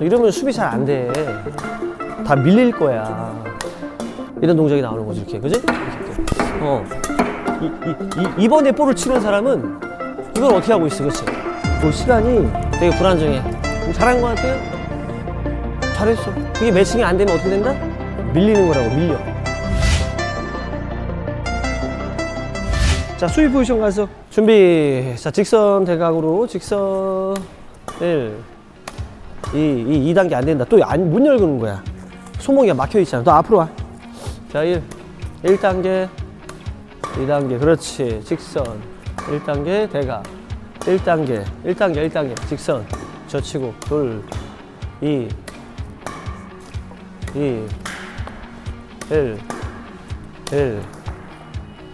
이러면 수비 잘 안 돼. 다 밀릴 거야. 이런 동작이 나오는 거지, 이렇게. 그지? 이번에 볼을 치는 사람은 이걸 어떻게 하고 있어, 그치? 그 시간이 되게 불안정해. 잘한 거 같아요? 잘했어. 그게 매칭이 안 되면 어떻게 된다? 밀리는 거라고, 밀려. 자, 수비 포지션 가서 준비. 자, 직선 대각으로 직선 1 2단계 안 된다. 또 못 열고는 거야. 손목이 막혀 있잖아. 너 앞으로 와. 자, 1단계 2단계 그렇지. 직선 1단계 대각 1단계 직선 젖히고 2 1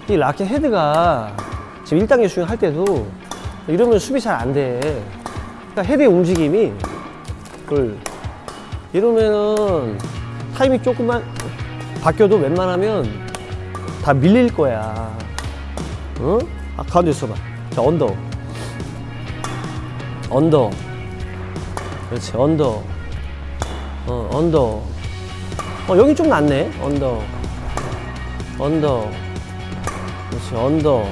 이 라켓 헤드가 지금 1단계 스윙 할 때도 이러면 수비 잘 안 돼. 그러니까 헤드의 움직임이 이러면은 타임이 조금만 바뀌어도 웬만하면 다 밀릴 거야. 응? 아, 가운데 있어봐. 자, 언더. 그렇지, 언더. 언더. 여기 좀 낫네. 언더. 그렇지, 언더.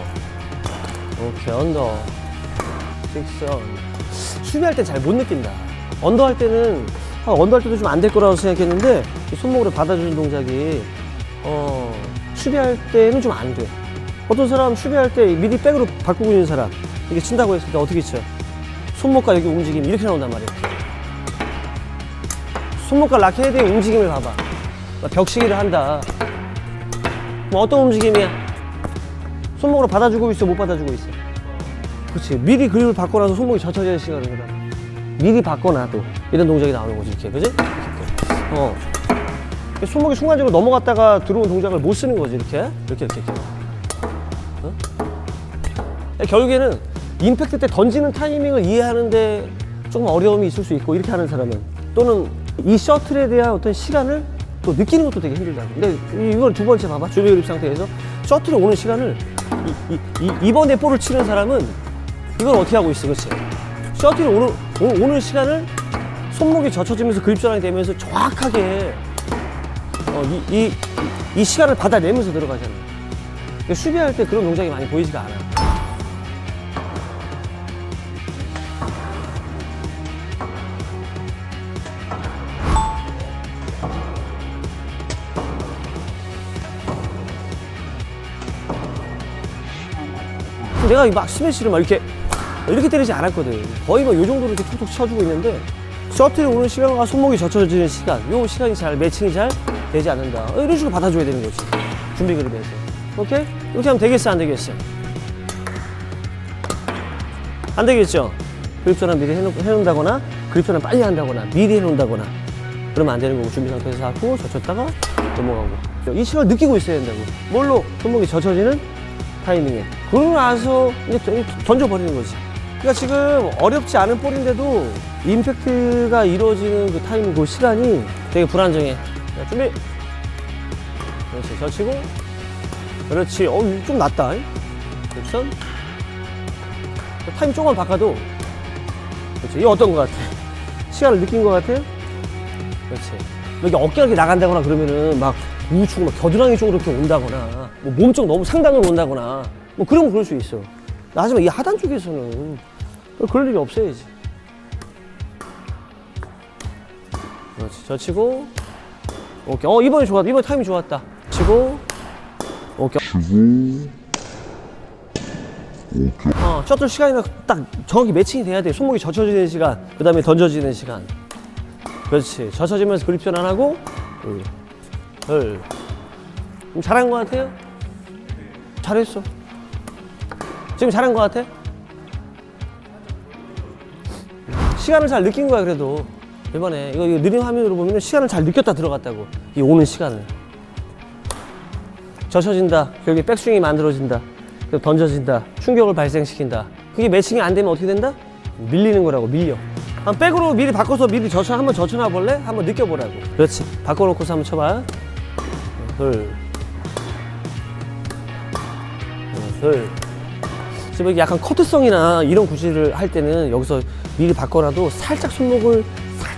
오케이, 언더. 직선. 수비할 때 잘 못 느낀다. 언더 할 때는, 언더 할 때도 좀 안 될 거라고 생각했는데, 손목으로 받아주는 동작이, 수비할 때는 좀 안 돼. 어떤 사람 수비할 때 미리 백으로 바꾸고 있는 사람, 이게 친다고 했을 때 어떻게 쳐? 손목과 여기 움직임이 이렇게 나온단 말이야. 손목과 라켓의 움직임을 봐봐. 벽시기를 한다. 뭐 어떤 움직임이야? 손목으로 받아주고 있어, 못 받아주고 있어? 그렇지. 미리 그립을 받고 나서 손목이 젖혀지는 시간을 거다. 미리 받거나도 이런 동작이 나오는 거지, 이렇게. 그지? 이렇게. 손목이 순간적으로 넘어갔다가 들어온 동작을 못 쓰는 거지, 이렇게. 이렇게. 결국에는 임팩트 때 던지는 타이밍을 이해하는데 조금 어려움이 있을 수 있고, 이렇게 하는 사람은. 또는 이 셔틀에 대한 어떤 시간을 또 느끼는 것도 되게 힘들다. 근데 이걸 두 번째 봐봐. 준비 그립 상태에서 셔틀에 오는 시간을 이번에 볼을 치는 사람은 이걸 어떻게 하고 있어, 그렇지? 셔틀이 오는 시간을 손목이 젖혀지면서 그립 전환이 되면서 정확하게 이 시간을 받아내면서 들어가잖아. 수비할 때 그런 동작이 많이 보이지가 않아. 내가 막 스매시를 막 이렇게 때리지 않았거든. 거의 뭐 요 정도로 이렇게 툭툭 쳐주고 있는데, 셔틀이 오는 시간과 손목이 젖혀지는 시간, 요 시간이 잘 매칭이 잘 되지 않는다. 이런 식으로 받아줘야 되는 거지. 준비 그립에서. 오케이? 이렇게 하면 되겠어, 안 되겠어? 안 되겠죠? 그립 전환 미리 해놓는다거나, 그립 전환 빨리 한다거나, 미리 해놓는다거나, 그러면 안 되는 거고, 준비 상태에서 하고, 젖혔다가 넘어가고. 이 시간을 느끼고 있어야 된다고. 뭘로? 손목이 젖혀지는 타이밍에. 그러고 나서 이제 던져버리는 거지. 그러니까 지금 어렵지 않은 볼인데도 임팩트가 이루어지는 그 타이밍, 그 시간이 되게 불안정해. 자, 준비. 그렇지, 젖히고. 그렇지. 좀 낫다. 직선. 타이밍 조금만 바꿔도. 그렇지. 이게 어떤 것 같아? 시간을 느낀 것 같아요? 그렇지. 여기 어깨가 이렇게 나간다거나 그러면은 막 우측, 막 겨드랑이 쪽으로 이렇게 온다거나, 뭐 몸 쪽 너무 상단으로 온다거나, 뭐 그러면 그럴 수 있어. 하지만 이 하단 쪽에서는 그럴 일이 없어야지. 그렇지. 젖히고. 오케이. 이번에 좋았다. 이번에 타이밍 좋았다. 치고. 오케이. 셔틀 시간이 딱 정확히 매칭이 돼야 돼. 손목이 젖혀지는 시간, 그 다음에 던져지는 시간. 그렇지. 젖혀지면서 그립 전환하고. 좀 잘한 것 같아요? 잘했어. 지금 잘한 것 같아? 시간을 잘 느낀 거야, 그래도. 이번에 이거 느린 화면으로 보면 시간을 잘 느꼈다 들어갔다고. 이 오는 시간을. 젖혀진다. 결국에 백스윙이 만들어진다. 그리고 던져진다. 충격을 발생시킨다. 그게 매칭이 안 되면 어떻게 된다? 밀리는 거라고, 밀려. 백으로 미리 바꿔서 미리 한번 젖혀놔 볼래? 한번 느껴보라고. 그렇지. 바꿔놓고서 한번 쳐봐. 지금 약간 커트성이나 이런 구질을 할 때는 여기서 미리 바꿔놔도 살짝 손목을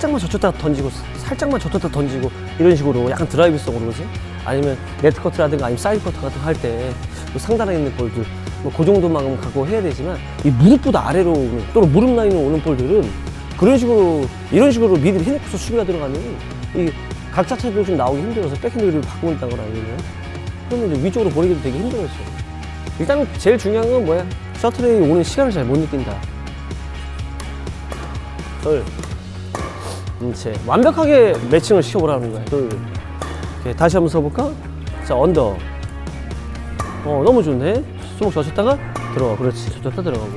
살짝만 젖혔다 던지고 살짝만 젖혔다 던지고 이런 식으로 약간 드라이브성으로 그러지? 아니면 네트 커트라든가 아니면 사이드 커트 같은 거 할 때 상단에 있는 볼들 뭐 그 정도만 갖고 해야 되지만 이 무릎보다 아래로 오는 또는 무릎 라인으로 오는 볼들은 그런 식으로 이런 식으로 미리 해놓고서 수비가 들어가면 이 각 자체도 좀 나오기 힘들어서 백핸드를 바꾼다거나 아니면 그러면 이제 위쪽으로 보내기도 되게 힘들어져. 일단 제일 중요한 건 뭐야? 셔틀이 오는 시간을 잘 못 느낀다. 둘. 완벽하게 매칭을 시켜보라는 거야. 둘. 오케이, 다시 한번 써볼까? 자, 언더. 너무 좋네. 손목 젖혔다가 들어가. 그렇지. 젖혔다 들어가고.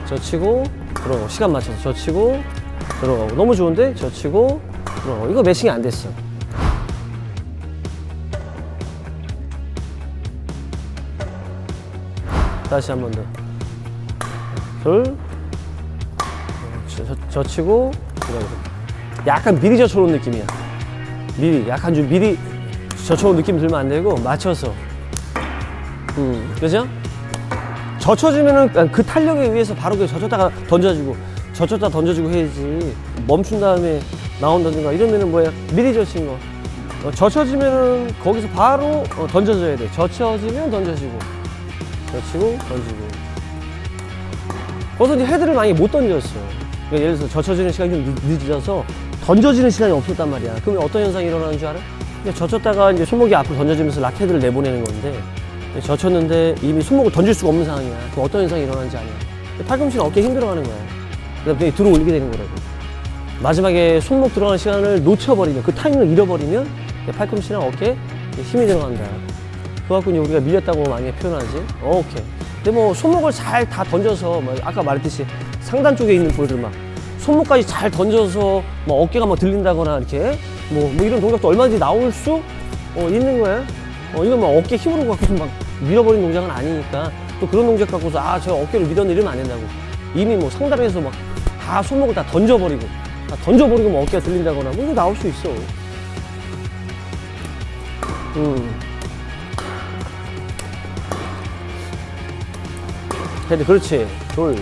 젖히고, 들어가고. 시간 맞춰서 젖히고, 들어가고. 너무 좋은데? 젖히고, 들어가고. 이거 매칭이 안 됐어. 다시 한 번 더. 둘. 젖히고, 들어가고. 약간 미리 젖혀놓은 느낌이야. 약간 좀 미리 젖혀놓은 느낌 들면 안 되고, 맞춰서. 그죠? 젖혀지면은 그 탄력에 의해서 바로 그 젖혔다가 던져주고 해야지. 멈춘 다음에 나온다든가 이러면은 뭐야? 미리 젖힌 거. 젖혀지면은 거기서 바로 던져줘야 돼. 젖혀지면 던져지고. 젖히고, 던지고. 거기서 이제 헤드를 많이 못 던졌어. 그러니까 예를 들어서 젖혀지는 시간이 좀 늦어서 던져지는 시간이 없었단 말이야. 그러면 어떤 현상이 일어나는 줄 알아? 그냥 젖혔다가 이제 손목이 앞으로 던져지면서 락헤드를 내보내는 건데 젖혔는데 이미 손목을 던질 수가 없는 상황이야. 그럼 어떤 현상이 일어나는지 아냐. 팔꿈치는 어깨에 힘들어가는 거야. 그다음에 들어 올리게 되는 거라고. 마지막에 손목 들어가는 시간을 놓쳐버리면 그 타이밍을 잃어버리면 팔꿈치랑 어깨에 힘이 들어간다. 그래갖고 우리가 밀렸다고 많이 표현하지. 오케이. 근데 뭐 손목을 잘 다 던져서 아까 말했듯이 상단 쪽에 있는 볼들 막 손목까지 잘 던져서 뭐 어깨가 막 들린다거나 이렇게 뭐 이런 동작도 얼마든지 나올 수 있는 거야. 이건 막 어깨 힘으로 갖고서 막 밀어버린 동작은 아니니까 또 그런 동작 갖고서 저 어깨를 밀었네 이러면 안 된다고. 이미 뭐 상단에서 막 다 손목을 다 던져버리고 뭐 어깨가 들린다거나 뭐 이거 나올 수 있어. 헤드 그렇지. 둘.